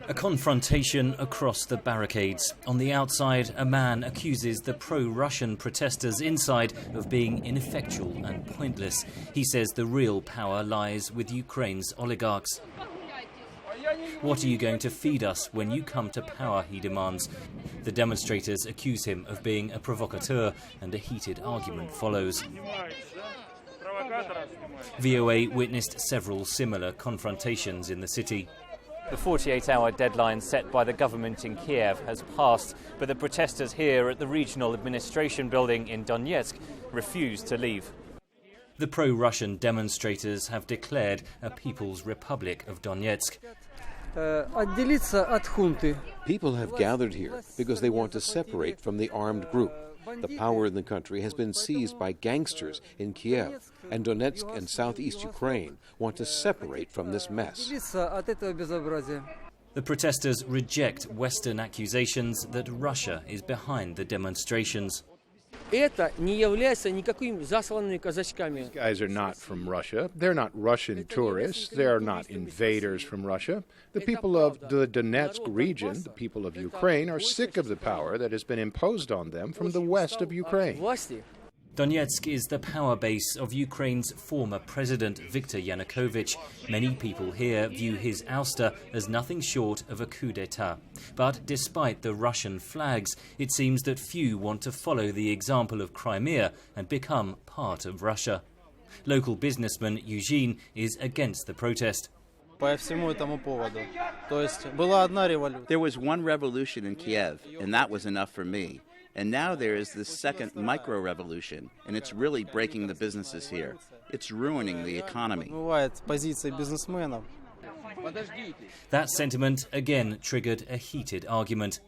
A confrontation across the barricades. On the outside, a man accuses the pro-Russian protesters inside of being ineffectual and pointless. He says the real power lies with Ukraine's oligarchs. What are you going to feed us when you come to power, he demands. The demonstrators accuse him of being a provocateur, and a heated argument follows. VOA witnessed several similar confrontations in the city. The 48-hour deadline set by the government in Kiev has passed, but the protesters here at the regional administration building in Donetsk refuse to leave. The pro-Russian demonstrators have declared a People's Republic of Donetsk. People have gathered here because they want to separate from the armed group. The power in the country has been seized by gangsters in Kiev, and Donetsk and southeast Ukraine want to separate from this mess. The protesters reject Western accusations that Russia is behind the demonstrations. These guys are not from Russia. They're not Russian tourists. They're not invaders from Russia. The people of the Donetsk region, the people of Ukraine, are sick of the power that has been imposed on them from the west of Ukraine. Donetsk is the power base of Ukraine's former president, Viktor Yanukovych. Many people here view his ouster as nothing short of a coup d'etat. But despite the Russian flags, it seems that few want to follow the example of Crimea and become part of Russia. Local businessman Eugene is against the protest. There was one revolution in Kiev, and that was enough for me. And now there is this second micro-revolution, and it's really breaking the businesses here. It's ruining the economy. That sentiment again triggered a heated argument.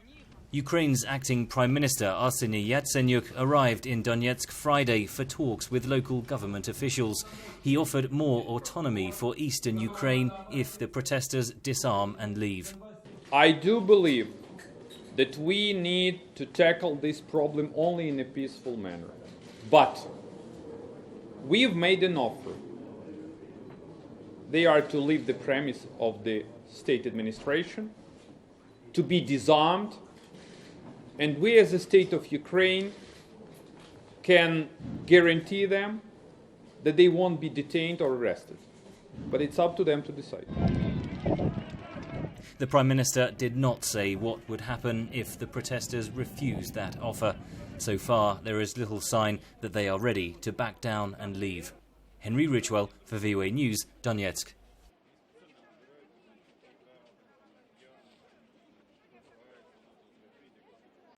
Ukraine's acting Prime Minister Arseniy Yatsenyuk arrived in Donetsk Friday for talks with local government officials. He offered more autonomy for eastern Ukraine if the protesters disarm and leave. I do believe that we need to tackle this problem only in a peaceful manner. But we've made an offer. They are to leave the premise of the state administration, to be disarmed, and we as the state of Ukraine can guarantee them that they won't be detained or arrested. But it's up to them to decide. The Prime Minister did not say what would happen if the protesters refused that offer. So far, there is little sign that they are ready to back down and leave. Henry Ridgwell for VOA News, Donetsk.